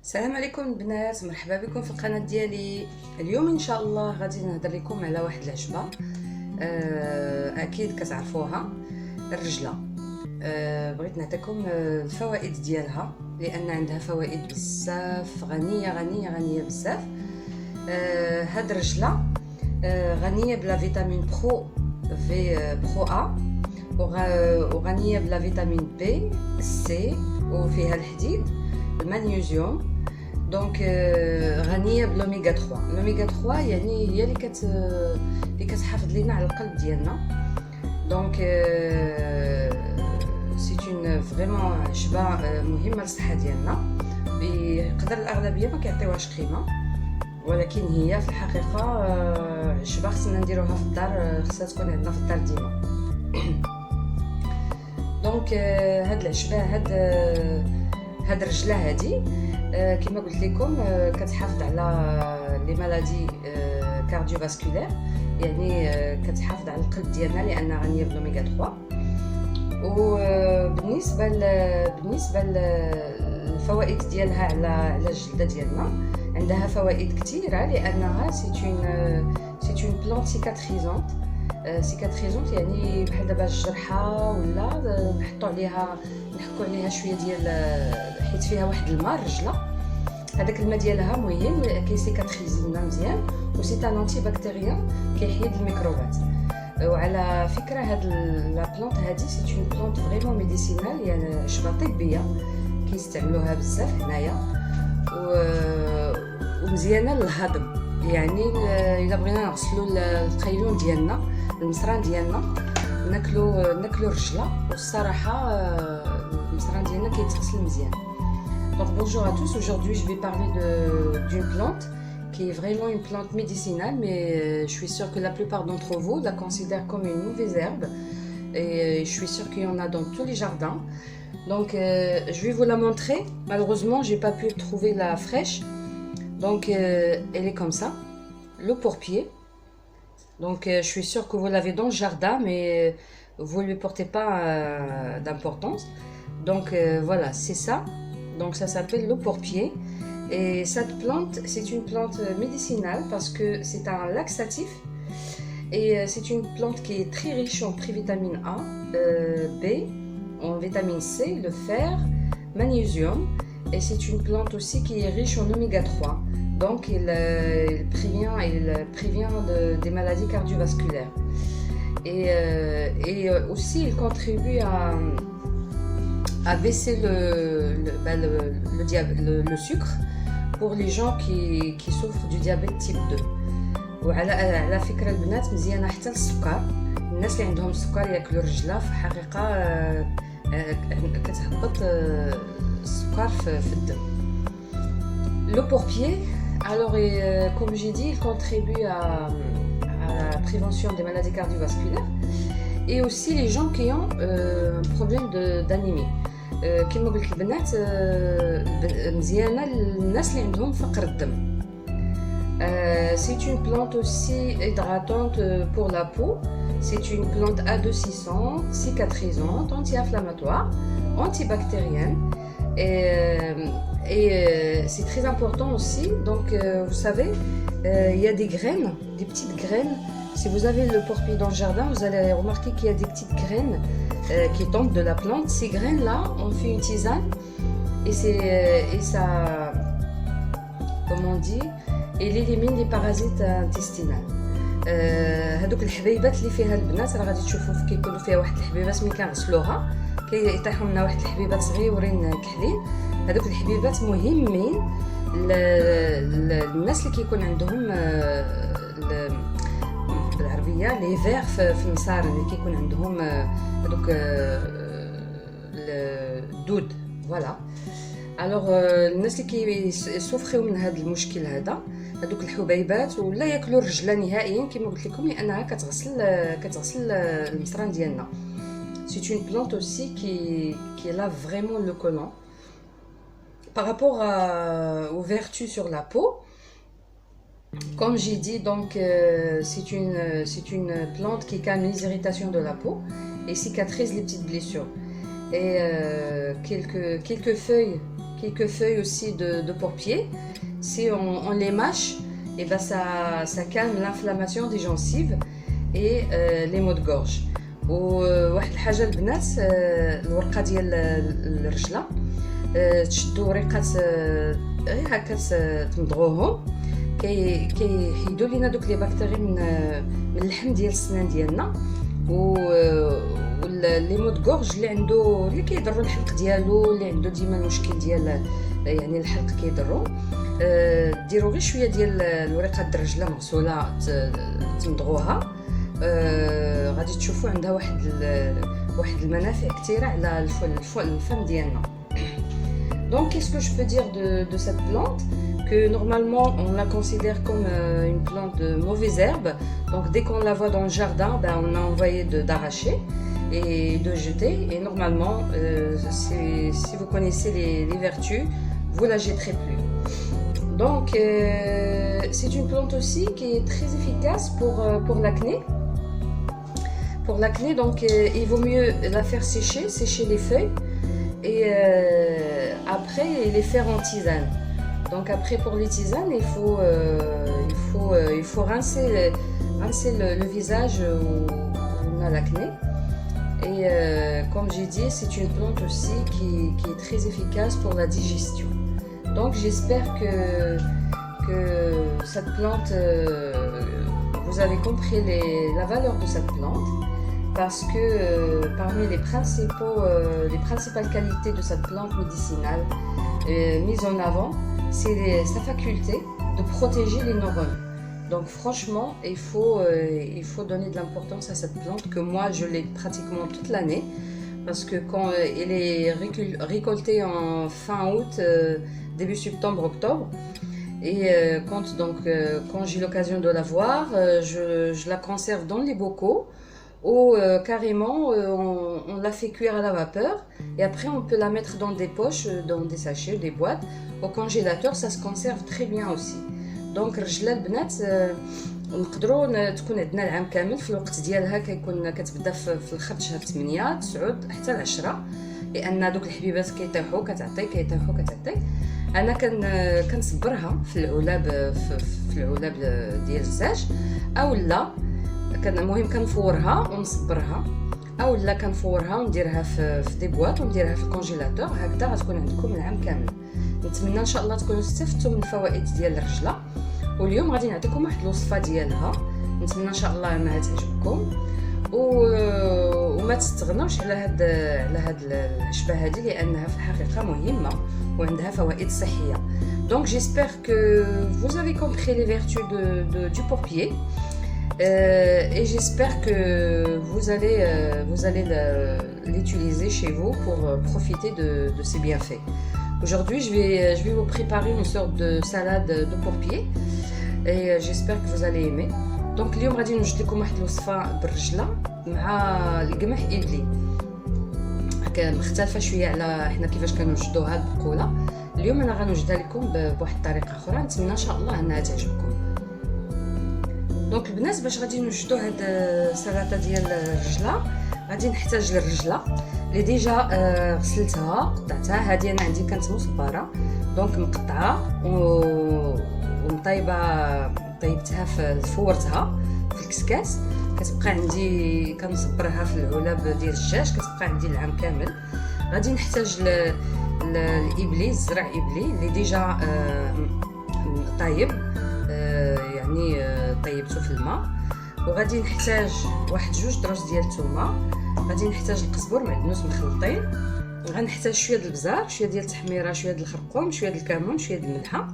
السلام عليكم البنات، مرحبا بكم في القناه ديالي. اليوم ان شاء الله غادي نهضر لكم على واحد العشبه اكيد كتعرفوها، الرجله. بغيت نعطيكم الفوائد ديالها لان عندها فوائد بزاف، غنيه غنيه غنيه بزاف. هاد الرجله غنيه بلا فيتامين برو ا، وغنيه بلا فيتامين بي سي، وفيها الحديد، المغنيسيوم. دونك غنيه بالاوميغا 3. الاوميغا 3 يعني هي اللي كتحافظ لينا على القلب ديالنا. دونك سي اون فريمون عشبه مهمه للصحه ديالنا. بقدر الاغلبيه ما كيعطيوهاش قيمه، ولكن هي في الحقيقه عشبه خصنا نديروها في الدار، خصها تكون عندنا في الدار ديما. دونك هاد العشبه، هاد الرجله هادي كما قلت لكم كتحافظ على لي مالادي كارديوفاسكولير، يعني كتحافظ على القلب ديالنا لانها غنيه بالاوميغا 3. وبالنسبه للفوائد ديالها على الجلده ديالنا، عندها فوائد كثيره لانها سي اون بلانت سيكاتريزونت. يعني بحال دابا الجرحه ولا نحكوا عليها شويه ديال، حيت فيها واحد الماء الرجله، هذاك الماء ديالها مهم كيسيكاتريزي لنا مزيان، وسي ان انتي بكتيريان كيحيد الميكروبات. وعلى فكره هاد لا بلانت هادي سي اون بلانت فريمون ميديسينال، يعني عشبه طبيه كيستعملوها بزاف هنايا، ومزيانه للهضم. يعني الا بغينا نغسلوا القيلون ديالنا، المصران ديالنا، ناكلوا الرجله، والصراحه المصران ديالنا كيتغسل مزيان. Donc bonjour à tous, aujourd'hui je vais parler d'une plante qui est vraiment une plante médicinale, mais je suis sûre que la plupart d'entre vous la considèrent comme une mauvaise herbe, et je suis sûre qu'il y en a dans tous les jardins. Donc je vais vous la montrer. Malheureusement j'ai pas pu trouver la fraîche, donc elle est comme ça, l'eau pour pied. Donc je suis sûre que vous l'avez dans le jardin, mais vous ne lui portez pas d'importance. Donc voilà, c'est ça. Donc ça s'appelle l'eau pour pied. Et cette plante, c'est une plante médicinale parce que c'est un laxatif. Et c'est une plante qui est très riche en prévitamine A, B, en vitamine C, le fer, magnésium. Et c'est une plante aussi qui est riche en oméga 3. Donc il prévient des maladies cardiovasculaires. Et aussi il contribue à baisser le sucre pour les gens qui souffrent du diabète type 2. وعلى فكرة البنات مزيانة حتى للسكر. الناس اللي عندهم السكر ياكلوا الرجلة في الحقيقة كتهبط السكر في الدم. L'eau pour pied, alors comme j'ai dit, il contribue à la prévention des maladies cardiovasculaires, et aussi les gens qui ont un problème d'anémie. كما قلت البنات مزيانه للناس اللي عندهم فقر الدم. C'est une plante aussi hydratante pour la peau. C'est une plante adoucissante, cicatrisante, anti-inflammatoire, antibactérienne, et c'est très important aussi. Donc vous savez, il y a des graines, des petites graines. Si vous avez le porpier dans le jardin, vous allez remarquer qu'il y a des petites graines qui tombent de la plante. Ces graines-là, on fait une tisane, et ça, comment on dit, il élimine les parasites intestinaux. هذوك الحبيبات اللي فيها البنات راه غادي تشوفوا كيكونوا فيها واحد الحبيبات ملي كنغسلوها كيطيحوا لنا واحد الحبيبات صغيورين كحلين. هذوك الحبيبات مهمين للناس اللي كيكون عندهم بالعربيه لي فيغ في المصار، اللي كيكون عندهم هذوك الدود. فوالا الوغ الناس اللي كيسوفريو من هذا المشكل هذا، هذوك الحبيبات ولا ياكلوا الرجله نهائيا كما قلت لكم، لانها كتغسل المصران ديالنا. C'est une plante aussi qui lave vraiment le colon. Par rapport aux vertus sur la peau, comme j'ai dit, donc c'est une plante qui calme les irritations de la peau et cicatrise les petites blessures. Et quelques feuilles quelques feuilles aussi de pourpier. Si on les mâche, et ben ça calme l'inflammation des gencives et les maux de gorge. وواحد الحاجه البنات الورقه ديال الرجله تشدوا وريقات غير هكا تمضغوهم كيحيدوا لينا دوك لي بكتيري من اللحم ديال السنان ديالنا لي مو دغورج اللي كيضروا الحلق ديالو اللي عنده ديما المشكل ديال يعني الحلق كيضرو ديروا غير شويه ديال الورقه د الرجله مغسوله تمضغوها غادي تشوفوا عندها واحد المنافع كثيره على الفم ديالنا. Donc qu'est-ce que je peux dire de cette plante? Que normalement on la considère comme une plante de mauvaise herbe. Donc dès qu'on la voit dans le jardin, on a envoyé d'arracher et de jeter. Et normalement, si vous connaissez les vertus, vous la jetterez plus. Donc c'est une plante aussi qui est très efficace pour l'acné. Pour l'acné, donc il vaut mieux la faire sécher les feuilles et après les faire en tisane. Donc après pour les tisanes, il faut rincer le visage où on a l'acné. Et comme j'ai dit, c'est une plante aussi qui est très efficace pour la digestion. Donc j'espère que cette plante, vous avez compris la valeur de cette plante. Parce que parmi les principales qualités de cette plante médicinale mise en avant, c'est sa faculté de protéger les neurones. Donc franchement, il faut donner de l'importance à cette plante que moi je l'ai pratiquement toute l'année. Parce que quand elle est récoltée en fin août, début septembre, octobre, et quand j'ai l'occasion de la voir, je la conserve dans les bocaux. Ou carrément on la fait cuire à la vapeur et après on peut la mettre dans des poches, dans des sachets, des boîtes au congélateur, ça se conserve très bien aussi. Donc الرجله البنات نقدروا تكون عندنا العام كامل. في الوقت ديالها كتبدا في الخرط شهر 8 9 حتى 10 لان دوك الحبيبات كيطيحوا كتعطي انا كنصبرها في العلاب ديال الزاج او لا المهم كنفورها ونصبرها او لا كنفورها ونديرها في دي بواط ونديرها في الكونجيلاتور. هكذا غتكون عندكم العام كامل. نتمنى ان شاء الله تكونوا استفدتوا من الفوائد ديال الرجله. واليوم غادي نعطيكم واحد الوصفه ديالها، نتمنى ان شاء الله انها تعجبكم وما تستغنوش على هاد العشبه هذه لانها في الحقيقه مهمه وعندها فوائد صحيه. Donc j'espère que vous avez compris les vertus du pourpier. Et j'espère que vous allez l'utiliser chez vous pour profiter de ses bienfaits. Aujourd'hui, je vais vous préparer une sorte de salade de pourpier et j'espère que vous allez aimer. Donc اليوم غادي نوجد لكم واحد الوصفه بالرجله مع القمح إبلي مختلفه شويه على حنا كيفاش كنوجدوها البقوله. اليوم انا غنوجدها لكم بواحد الطريقه اخرى، نتمنى ان شاء الله انها تعجبكم. دونك البنات باش غادي نوجدوا هاد السلطه ديال الرجله غادي نحتاج للرجله اللي ديجا غسلتها قطعتها. هذه انا عندي كانت مصبره دونك مقطعه طيبتها فورتها في الكسكاس. كتبقى عندي كنصبرها في العلاب ديال الدجاج كتبقى عندي العام كامل. غادي نحتاج الابلي الزرع ابلي اللي ديجا طايب يعني طيبته في الماء. وغادي نحتاج واحد 2 دروس ديال الثومه. غادي نحتاج القزبر معدنوس مخلطين. غنحتاج شويه ديال البزار، شويه ديال التحميره، شويه ديال الخرقوم، شويه ديال الكمون، شويه ديال الملحه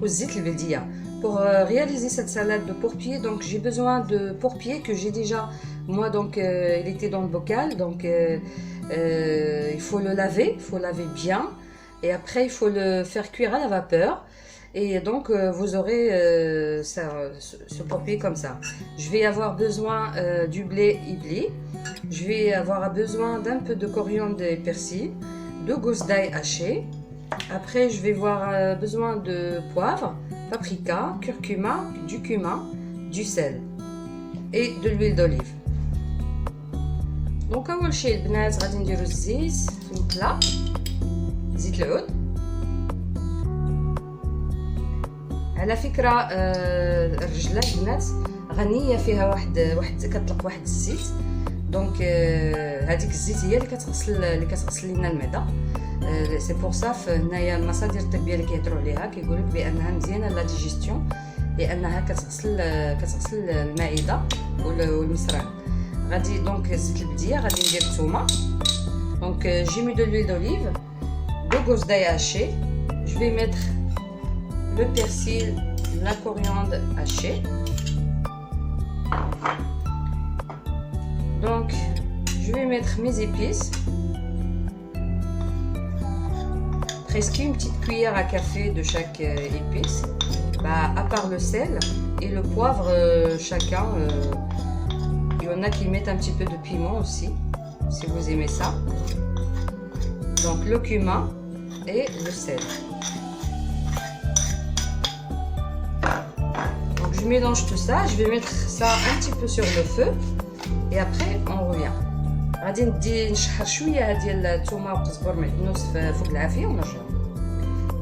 والزيت البلديه. Pour réaliser cette salade de pourpier, donc j'ai besoin de pourpier que j'ai déjà moi il était dans le bocal, donc il faut le laver, bien et après il faut le faire cuire à la vapeur. Et donc vous aurez ce pourpier comme ça. Je vais avoir besoin du blé ibli. Je vais avoir besoin d'un peu de coriandre et persil, de gousses d'ail hachées. Après je vais avoir besoin de poivre, paprika, curcuma, du cumin, du sel et de l'huile d'olive. Donc أول شيء البنات غادي نديرو الزيت في المقله، زيت العود على فكره الرجله البنات غنيه فيها واحد كتطلق واحد الزيت. دونك هذيك الزيت هي اللي كتغسل لنا المعده. سي بور سا هنايا المصادر الطبيه اللي كيهضروا عليها كيقولوا لك بانها مزيانه لا ديجيستيون، لانها كتغسل المعده والمصران. غادي دونك زيت البديه غادي ندير الثومه. دونك جي مي دو l'huile d'olive, 2 gousses d'ail haché. Je vais mettre le persil, la coriandre hachée. Donc je vais mettre mes épices, presque une petite cuillère à café de chaque épice, à part le sel et le poivre, chacun. Il y en a qui mettent un petit peu de piment aussi, si vous aimez ça. Donc le cumin et le sel. Donc je mélange tout ça, je vais mettre ça un petit peu sur le feu et après on revient. غادي نشحر شويه ديال الثومه والقزبر معدنوس فوق العافيه ونرجعوا.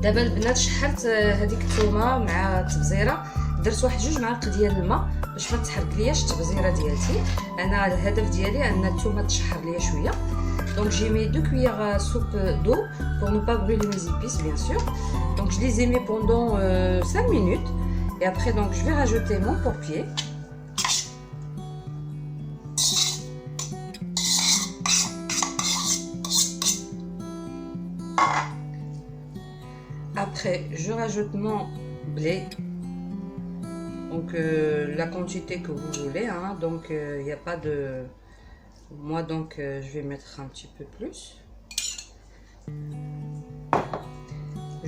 دابا البنات شحرت هذيك الثومه مع التبزيره، درت واحد 2 معالق ديال الماء باش ما تحرق لياش التبزيره ديالتي. انا الهدف ديالي ان الثومه تشحر ليا شويه. Donc j'ai mis 2 cuillères à soupe d'eau pour ne pas brûler mes épices bien sûr. Donc je les ai mis pendant 5 minutes et après donc je vais rajouter mon porc-pied. Après je rajoute mon blé. Donc la quantité que vous voulez hein. Donc il n'y a pas de... Moi donc je vais mettre un petit peu plus.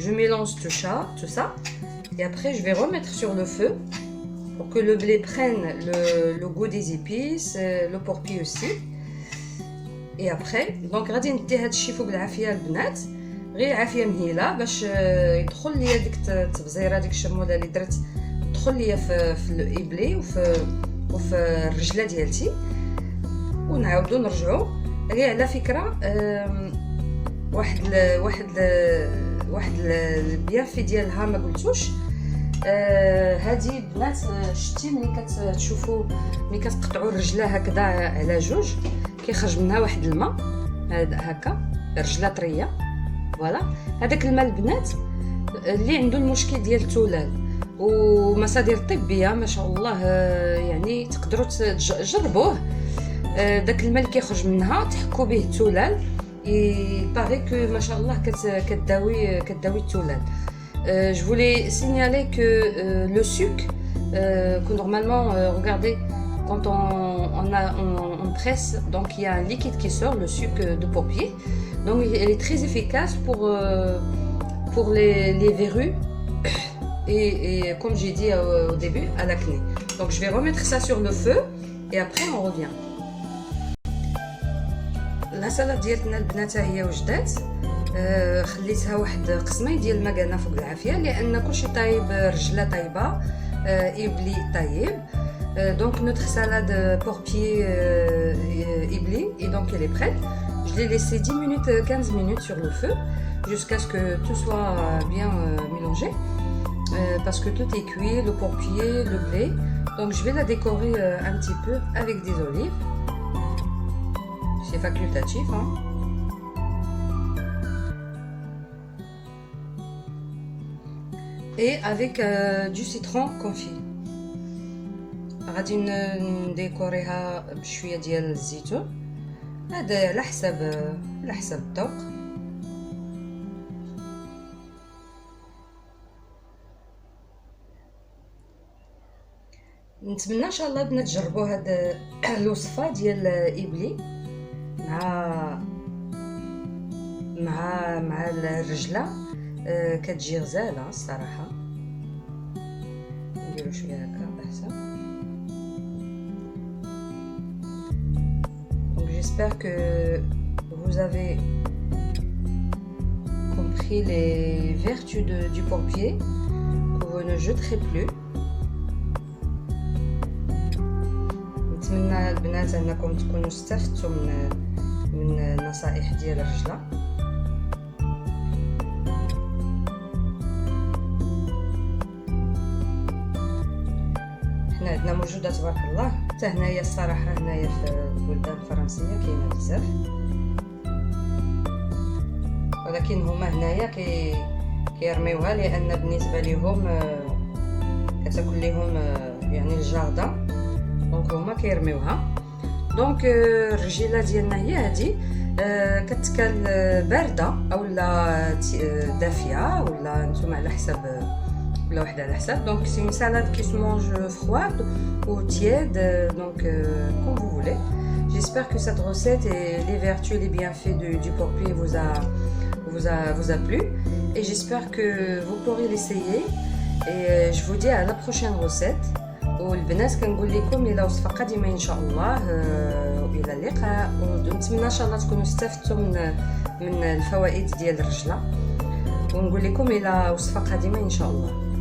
Je mélange tout ça et après je vais remettre sur le feu pour que le blé prenne le goût des épices, le porc-pied aussi. Et après donc غادي ندي هذا الشيء فوق العافيه البنات، غير عافيه مهيله باش يدخل ليا ديك التبزيره ديك الشموله اللي درت تدخل ليا في الابلي وفي الرجله ديالتي. ونعاودو نرجعو. غير على فكره واحد البيافي ديالها ما قلتوش. هذه بنات شتي ملي كتشوفوا ملي كتقطعوا الرجله هكذا على جوج كيخرج منها واحد الماء هكا، الرجله طريه. فوالا هذاك الماء البنات اللي عنده المشكل ديال التلال ومصادر طبيه ما شاء الله يعني تقدروا تجربوه. داك الماء اللي كيخرج منها تحكوا به التلال يباري كو ما شاء الله كتداوي التلال. Je voulais signaler que le suc que normalement regardez quand on presse, donc il y a un liquide qui sort, le suc de porc-pied. Donc elle est très efficace pour les verrues et comme j'ai dit au début à l'acné. Donc je vais remettre ça sur le feu et après on revient. العسله ديالتنا البنات هي وجدات. خليتها واحد قسمين ديال المكانه فوق العافيه لان كلشي طايب، رجله طايبه، ابلي طايب. Donc notre salade porc-pied ibli et donc elle est prête. Je l'ai laissé 10 minutes 15 minutes sur le feu jusqu'à ce que tout soit bien mélangé parce que tout est cuit, le porc-pied, le blé. Donc je vais la décorer un petit peu avec des olives. C'est facultatif hein. Et avec du citron confit. غادي نديكوريها بشويه ديال الزيتون، هذا على حسب الذوق. نتمنى ان شاء الله بنات تجربوا هذا الوصفه ديال ابلي مع الرجله. كتجي غزاله الصراحه. نديرو شويه هكا احسن. Donc j'espère que vous avez compris les vertus du porc-pied que vous ne jeterez plus. نتمنى البنات انكم تكونوا استفدتوا من النصائح ديال الرجله. موجوده تبارك الله. حتى هنايا الصراحه هنايا في البلدان الفرنسيه كاينه بزاف، ولكن هما هنايا كيرميوها لان بالنسبه لهم كتاكل لهم يعني الجاردان، دونك هما كيرميوها. دونك الرجيله ديالنا هي هذه، كتكال بارده اولا دافيه ولا نتوما على حساب ولا واحده على حساب. دونك سي une salade qui se mange froide ou tiède, donc comme vous voulez. J'espère que cette recette et les vertus et les bienfaits du porc-pied vous a plu, et j'espère que vous pourrez l'essayer. Et je vous dis à la prochaine recette. والبنات كنقول لكم الى وصفه قادمه ان شاء الله، والى اللقاء. ونتمنى ان شاء الله تكونوا استفدتوا من الفوائد ديال الرجله، ونقول لكم الى وصفه قادمه ان شاء الله.